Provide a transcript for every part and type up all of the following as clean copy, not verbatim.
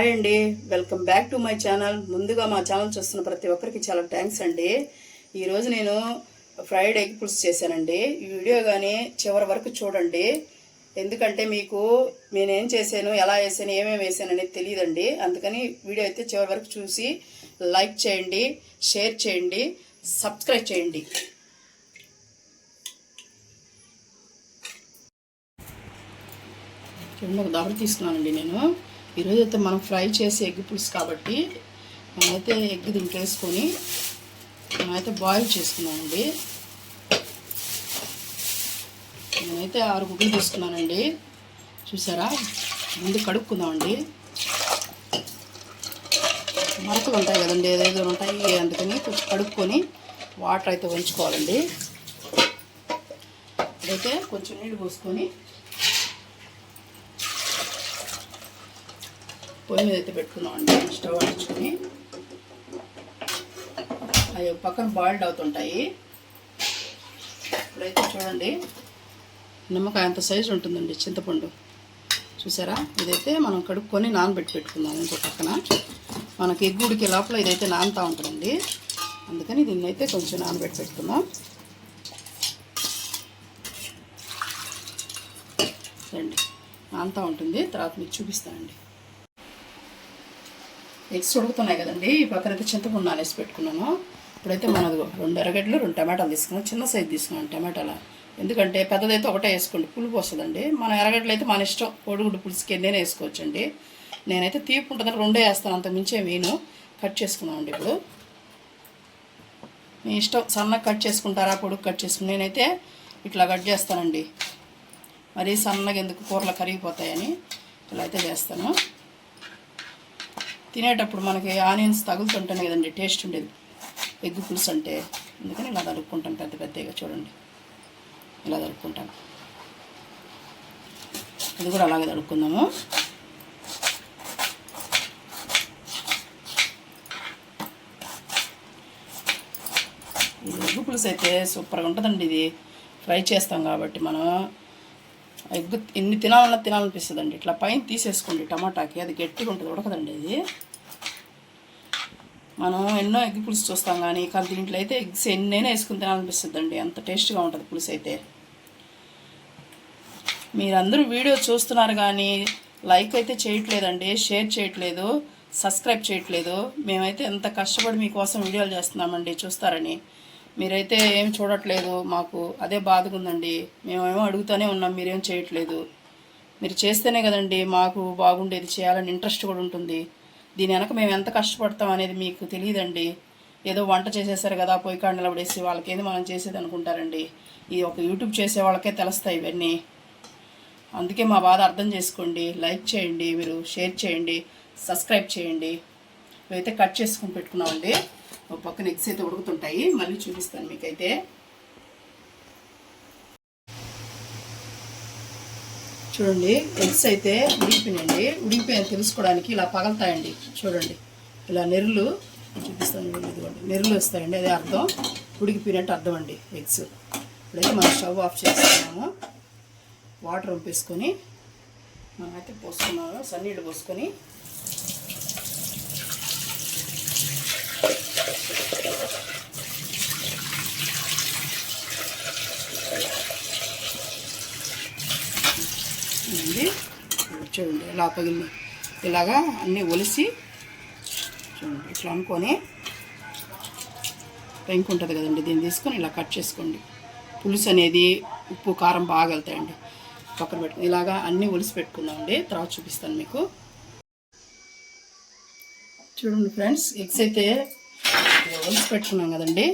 Hi అండి, welcome back to my channel. ముందుగా మా ఛానల్ చూస్తున్న ప్రతి ఒక్కరికి చాలా థ్యాంక్స్ అండి. ఈరోజు నేను ఫ్రైడ్ ఎగ్ పులుసు చేశానండి. ఈ వీడియో కానీ చివరి వరకు చూడండి, ఎందుకంటే మీకు నేనేం చేశాను, ఎలా వేసాను, ఏమేమి వేసాను అనేది తెలియదండి. అందుకని వీడియో అయితే చివరి వరకు చూసి లైక్ చేయండి, షేర్ చేయండి, సబ్స్క్రైబ్ చేయండి. చూడండి, ఒక దబర తీసుకున్నానండి నేను. ఈరోజు అయితే మనం ఫ్రై చేసే ఎగ్ పులుసు కాబట్టి మనమైతే ఎగ్ దీంట్లో వేసుకొని మనమైతే బాయిల్ చేసుకున్నామండి. నేనైతే 6 గుడ్లు తీసుకున్నానండి. చూసారా, ముందు కడుక్కుందామండి. మరకలు ఉంటాయి కదండి, ఏదేదో ఉంటాయి, అందుకని కొంచెం కడుక్కొని వాటర్ అయితే వంచుకోవాలండి. ఇదైతే కొంచెం నీళ్ళు పోసుకొని పొయ్యి మీద అయితే పెట్టుకున్నామండి. స్టవ్ అంటించుకొని అవి పక్కన బాయిల్డ్ అవుతుంటాయి. ఇప్పుడైతే చూడండి, నిమ్మకాయ అంత సైజు ఉంటుందండి చింతపండు. చూసారా, ఇదైతే మనం కడుక్కొని నానబెట్టి పెట్టుకుందాం. ఇంకో పక్కన మనకి ఎగ్గుడికి లోపల ఇదైతే నానుతూ ఉంటుందండి, అందుకని దీన్ని అయితే కొంచెం నానబెట్టి పెట్టుకుందాం. రండి, నానుతూ ఉంటుంది, తర్వాత మీకు చూపిస్తానండి. ఎగ్స్ ఉడుకుతున్నాయి కదండి. ఈ పక్కన అయితే చింతపండు నానేసి పెట్టుకున్నాను. ఇప్పుడైతే మనది 2 ఎర్రగడ్డలు 2 టమాటాలు తీసుకున్నాను. చిన్న సైజు తీసుకున్నాను టమాటాలు, ఎందుకంటే పెద్దదైతే ఒకటే వేసుకోండి, పులుపు వస్తుందండి. మన ఎర్రగడ్డలు అయితే మన ఇష్టం, కోడిగుడ్డు పులుసుకి ఎన్నైనా వేసుకోవచ్చండి. నేనైతే తీపి ఉంటుందని 2 వేస్తాను, అంత మించే వేను. కట్ చేసుకున్నామండి. ఇప్పుడు మీ ఇష్టం, సన్నగా కట్ చేసుకుంటారా, పొడుగు కట్ చేసుకుని. నేనైతే ఇట్లా కట్ చేస్తానండి, మరీ సన్నగా ఎందుకు, కూరలు కరిగిపోతాయని ఇలా అయితే చేస్తాను. తినేటప్పుడు మనకి ఆనియన్స్ తగులుతుంటేనే కదండి టేస్ట్ ఉండేది ఎగ్ పులుసు అంటే, అందుకని ఇలా తరుక్కుంటాను పెద్ద పెద్దగా. చూడండి, ఇలా తరుక్కుంటాను. ఇది కూడా అలాగే తరుక్కుందాము. ఎగ్ పులుసు అయితే సూపర్గా ఉంటుందండి. ఇది ఫ్రై చేస్తాం కాబట్టి మనం ఎగ్ ఎన్ని తినాలనిపిస్తుందండి. ఇట్లా పైన తీసేసుకోండి టమాటాకి, అది గట్టిగా ఉంటుంది, ఉడకదండి అది. మనం ఎన్నో ఎగ్ పులుసు చూస్తాం కానీ దీంట్లో అయితే ఎగ్స్ ఎన్నైనా వేసుకుని తినాలనిపిస్తుందండి, అంత టేస్ట్గా ఉంటుంది పులుసు అయితే. మీరందరూ వీడియో చూస్తున్నారు కానీ లైక్ అయితే చేయట్లేదండి, షేర్ చేయట్లేదు, సబ్స్క్రైబ్ చేయట్లేదు. మేమైతే ఎంత కష్టపడి మీకోసం వీడియోలు చేస్తున్నామండి చూస్తారని, మీరైతే ఏం చూడట్లేదు. మాకు అదే బాధగా ఉందండి. మేమేమో అడుగుతూనే ఉన్నాం, మీరేం చేయట్లేదు. మీరు చేస్తేనే కదండి మాకు బాగుండేది, చేయాలని ఇంట్రెస్ట్ కూడా ఉంటుంది. దీని వెనక మేము ఎంత కష్టపడతాం అనేది మీకు తెలియదండి. ఏదో వంట చేసేసారు కదా, పొయ్యి కాడ నిలబడేసి వాళ్ళకేది మనం చేసేది అనుకుంటారండి. ఇది ఒక యూట్యూబ్ చేసే వాళ్ళకే తెలుస్తాయి ఇవన్నీ. అందుకే మా బాధ అర్థం చేసుకోండి. లైక్ చేయండి, మీరు షేర్ చేయండి, సబ్స్క్రైబ్ చేయండి. ఇవైతే కట్ చేసుకుని పెట్టుకున్నామండి. ఒక పక్కన ఎగ్స్ అయితే ఉడుకుతుంటాయి, మళ్ళీ చూపిస్తాను మీకైతే. చూడండి, ఎగ్స్ అయితే ఉడికిపోయినాయండి. ఉడికిపోయాయని తెలుసుకోవడానికి ఇలా పగలుతాయండి. చూడండి, ఇలా నెర్రలు చూపిస్తాను. ఇదిగోండి, నెర్రలు వస్తాయండి, అదే అర్థం, ఉడికిపోయినట్టు అర్థం అండి ఎగ్స్. ఇప్పుడైతే మనం స్టవ్ ఆఫ్ చేస్తున్నాము. వాటర్ వంపేసుకొని మనమైతే పోసుకున్నాము, సన్నీళ్ళు పోసుకొని చూడండి ఇలా పగిలి ఇలాగా అన్నీ ఒలిసి చూడండి, ఇట్లా అనుకొని పెంకు ఉంటుంది కదండి, దీన్ని తీసుకొని ఇలా కట్ చేసుకోండి. పులుసు అనేది ఉప్పు కారం బాగా వెళ్తాయండి. పక్కన పెట్టుకుని ఇలాగా అన్నీ ఒలిసి పెట్టుకుందామండి, తర్వాత చూపిస్తాను మీకు. చూడండి ఫ్రెండ్స్, ఎగ్స్ అయితే ఒలిసి పెట్టుకున్నాం కదండి.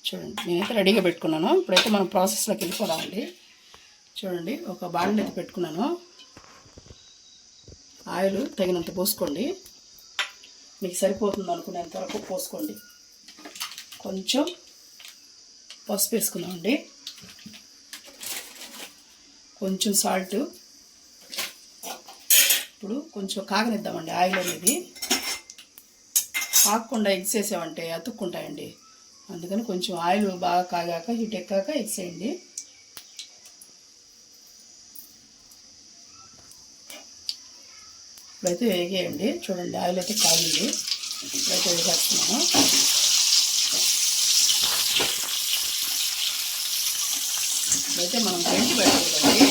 చూడండి, నేనైతే రెడీగా పెట్టుకున్నాను. ఇప్పుడైతే మనం ప్రాసెస్లోకి వెళ్ళిపోదామండి. చూడండి, ఒక బాండీ అయితే పెట్టుకున్నాను. ఆయిల్ తగినంత పోసుకోండి, మీకు సరిపోతుంది అనుకునేంత వరకు పోసుకోండి. కొంచెం పసుపు వేసుకుందామండి, కొంచెం సాల్ట్. ఇప్పుడు కొంచెం కాగనిద్దామండి ఆయిల్ అనేది. కాకుండా ఎగ్స్ వేసామంటే అతుక్కుంటాయండి, అందుకని కొంచెం ఆయిల్ బాగా కాగాక, హీట్ ఎక్కాక ఎగ్స్ వేయండి. ఇప్పుడైతే వేగేయండి. చూడండి ఆయిల్ అయితే కాగింది. ఇప్పుడైతే వేసేస్తున్నాము. ఇప్పుడైతే మనం గంటి పెట్టకూడదండి,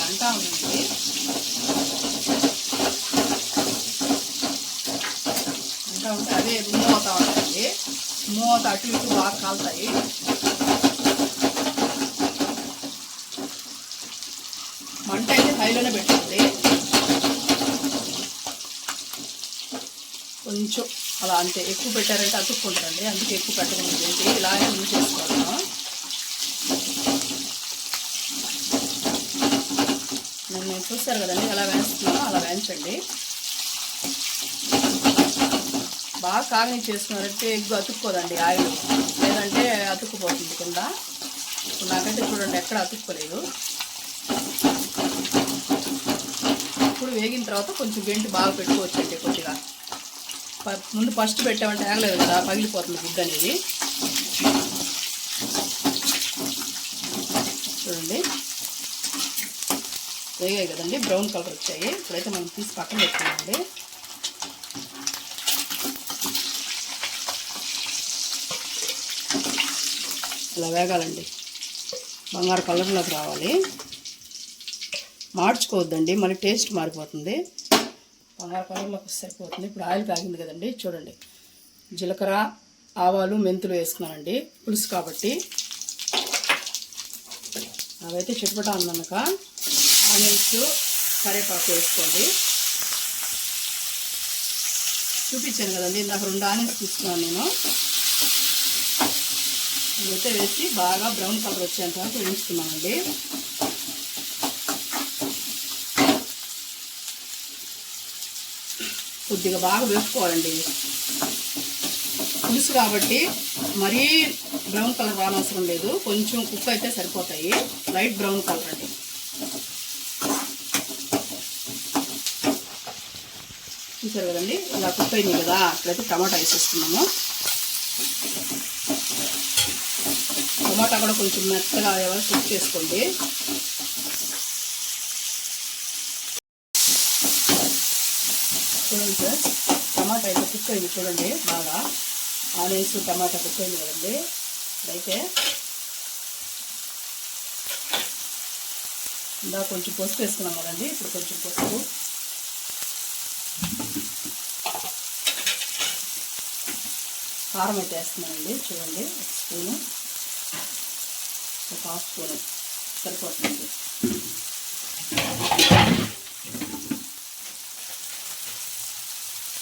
అంటా ఉందండి. అంటా ఉంటే అదే మూవ్ అవుతా ఉంటాయండి. మూవ్ అవుతా అటు ఇటు బాగా కాలుతాయి. మంట అయితే హైలోనే పెట్టండి. కొంచెం అలా అంతే, ఎక్కువ పెట్టారంటే అతుక్కుంటారండి, అందుకే ఎక్కువ పెట్టకుండా ఇలాగే యూజ్ చేసుకోవాలను. నేను చూస్తారు కదండి ఎలా వేస్తున్నానో అలా వేయించండి. బాగా కాగని చేసుకున్నారంటే ఎగ్గు అతుక్కోదండి ఆయిల్, లేదంటే అతుక్కుపోతుంది కింద. నాకైతే చూడండి ఎక్కడ అతుక్కోలేదు. ఇప్పుడు వేగిన తర్వాత కొంచెం గంటి బాగా పెట్టుకోవచ్చండి. కొద్దిగా ముందు ఫస్ట్ పెట్టామంటే ఆగలేదు కదా, పగిలిపోతుంది గుడ్డ అనేది. చూడండి వేగాయి కదండి, బ్రౌన్ కలర్ వచ్చాయి. ఇప్పుడైతే మనం తీసి పక్కన పెట్టుకున్నామండి. ఇలా వేగాలండి, బంగారు కలర్లోకి రావాలి. మార్చుకోవద్దండి, మళ్ళీ టేస్ట్ మారిపోతుంది. బంగారు కలర్లోకి సరిపోతుంది. ఇప్పుడు ఆయిల్ కాగింది కదండి, చూడండి జీలకర్ర, ఆవాలు, మెంతులు వేసుకున్నానండి, పులుసు కాబట్టి. అవైతే చిటపటా అన్నాక ఆనియన్స్, కరివేపాకు వేసుకోండి. చూపించాను కదండి ఇందాక 2 ఆనియన్స్ తీసుకున్నాను నేను. ఇవైతే వేసి బాగా బ్రౌన్ కలర్ వచ్చేంత వరకు వేయించుకున్నామండి. కొద్దిగా బాగా వేసుకోవాలండి, పులుసు కాబట్టి మరీ బ్రౌన్ కలర్ రానవసరం లేదు, కొంచెం కుక్ అయితే సరిపోతాయి. లైట్ బ్రౌన్ కలర్ అండి. చూసారు కదండి ఇలా కుక్ అయింది కదా. ఇప్పుడైతే టమాటా వేసేస్తున్నాము. టమాటా కూడా కొంచెం మెత్తగా అయ్యేవారు కుక్ చేసుకోండి. చూడండి సార్, టమాటా అయితే కుక్ అయింది చూడండి బాగా. ఆనియన్స్, టమాటా కుక్ అయింది కదండి. ఇప్పుడైతే ఇందా కొంచెం పసుపు వేసుకున్నాం కదండి, ఇప్పుడు కొంచెం పసుపు, కారం అయితే వేస్తున్నానండి. చూడండి 1 స్పూను, 1/2 స్పూను సరిపోతుంది.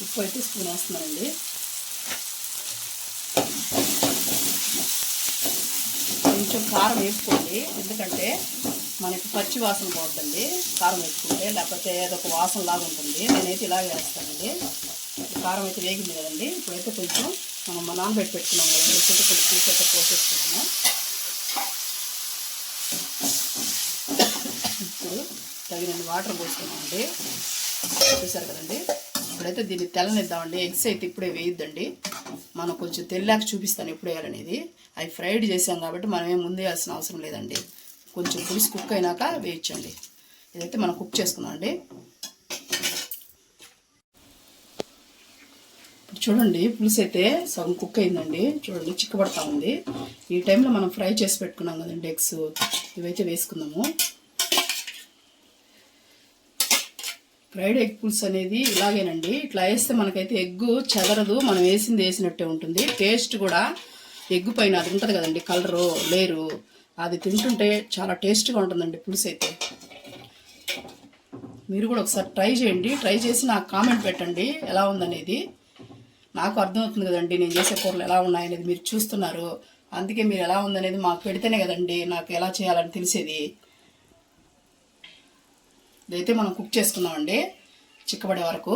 ఉప్పు అయితే స్పూన్ వేస్తున్నానండి. కొంచెం కారం వేసుకోండి, ఎందుకంటే మనకి పచ్చి వాసన పోతుందండి కారం వేసుకుంటే, లేకపోతే ఏదొక వాసన లాగా ఉంటుంది. నేనైతే ఇలాగే వేస్తానండి. కారం అయితే వేగింది కదండి. ఇప్పుడైతే కొంచెం మనం నానబెట్టి పెట్టుకున్నాం కదండి, చింతపండు పులుసు అయితే పోసేస్తున్నాము. ఇప్పుడు తగినన్ని వాటర్ పోసుకున్నామండి. చూసారు కదండి. ఇప్పుడైతే దీన్ని తెల్లనిద్దామండి. ఎగ్స్ అయితే ఇప్పుడే వేయొద్దండి, మనం కొంచెం తెల్లాక చూపిస్తాను ఎప్పుడు వేయాలనేది. అవి ఫ్రైడ్ చేసాం కాబట్టి మనం ఏం ముందు వేయాల్సిన అవసరం లేదండి. కొంచెం పులుసు కుక్ అయినాక వేయించండి. ఇదైతే మనం కుక్ చేసుకున్నామండి. ఇప్పుడు చూడండి పులుసు అయితే సగం కుక్ అయిందండి. చూడండి చిక్కబడతా ఉంది. ఈ టైంలో మనం ఫ్రై చేసి పెట్టుకున్నాం కదండి ఎగ్స్, ఇవైతే వేసుకుందాము. ఫ్రైడ్ ఎగ్ పులుసు అనేది ఇలాగేనండి, ఇట్లా వేస్తే మనకైతే ఎగ్గు చెదరదు, మనం వేసింది వేసినట్టే ఉంటుంది. టేస్ట్ కూడా ఎగ్గు పైన అది ఉంటుంది కదండి కలరు లేరు, అది తింటుంటే చాలా టేస్ట్గా ఉంటుందండి పులుసు అయితే. మీరు కూడా ఒకసారి ట్రై చేయండి, ట్రై చేసి నాకు కామెంట్ పెట్టండి ఎలా ఉందనేది. నాకు అర్థమవుతుంది కదండి నేను చేసే కూరలు ఎలా ఉన్నాయనేది, మీరు చూస్తున్నారు. అందుకే మీరు ఎలా ఉందనేది మాకు పెడితేనే కదండి నాకు ఎలా చేయాలని తెలిసేది. ఇదైతే మనం కుక్ చేసుకుందామండి చిక్కబడే వరకు.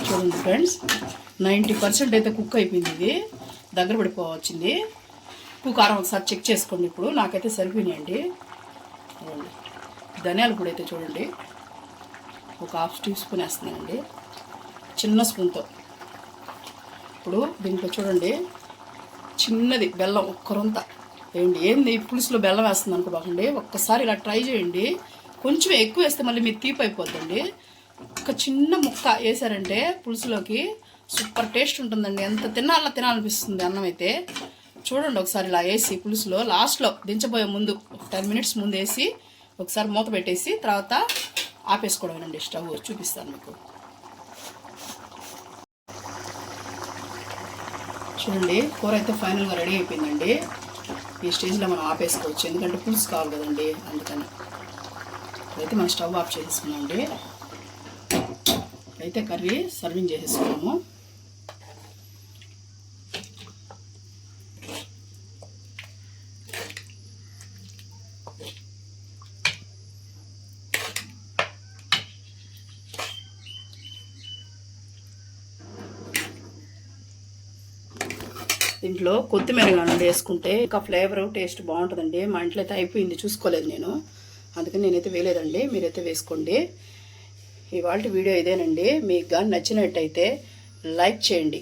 చూడండి ఫ్రెండ్స్, 90% అయితే కుక్ అయిపోయింది. ఇది దగ్గర పడిపోవచ్చింది. ఉప్పు కారం ఒకసారి చెక్ చేసుకోండి. ఇప్పుడు నాకైతే సరిపోయినాయండి. ధనియాల పొడి అయితే చూడండి 1/2 టీ స్పూన్ వేస్తున్నానండి, చిన్న స్పూన్తో. ఇప్పుడు దీంట్లో చూడండి చిన్నది బెల్లం 1 రొంత ఏంది పులుసులో బెల్లం వేస్తుంది అనుకోబాకండి, ఒక్కసారి ఇలా ట్రై చేయండి. కొంచెం ఎక్కువ వేస్తే మళ్ళీ మీరు తీపి అయిపోద్దండి. ఒక చిన్న ముక్క వేసారంటే పులుసులోకి సూపర్ టేస్ట్ ఉంటుందండి. ఎంత తినాలనిపిస్తుంది అన్నం అయితే. చూడండి ఒకసారి ఇలా వేసి పులుసులో లాస్ట్లో దించబోయే ముందు 10 minutes ముందు వేసి ఒకసారి మూత పెట్టేసి తర్వాత ఆపేసుకోవడమేనండి. స్టవ్ చూపిస్తాను మీకు. చూడండి కూర అయితే ఫైనల్గా రెడీ అయిపోయిందండి. ఈ స్టేజ్లో మనం ఆపేసుకోవచ్చు, ఎందుకంటే పులుసు కావాలి కదండి, అందుకని. అయితే మనం స్టవ్ ఆఫ్ చేసేసుకున్నామండి. అయితే కర్రీ సర్వింగ్ చేసేసుకున్నాము. దీంట్లో కొత్తిమీర కానీ వేసుకుంటే ఇంకా ఫ్లేవర్ టేస్ట్ బాగుంటుందండి. మా ఇంట్లో అయితే అయిపోయింది, చూసుకోలేదు నేను, అందుకని నేనైతే వేయలేదండి. మీరైతే వేసుకోండి. ఇవాళ వీడియో ఇదేనండి. మీకు కానీ నచ్చినట్టయితే లైక్ చేయండి.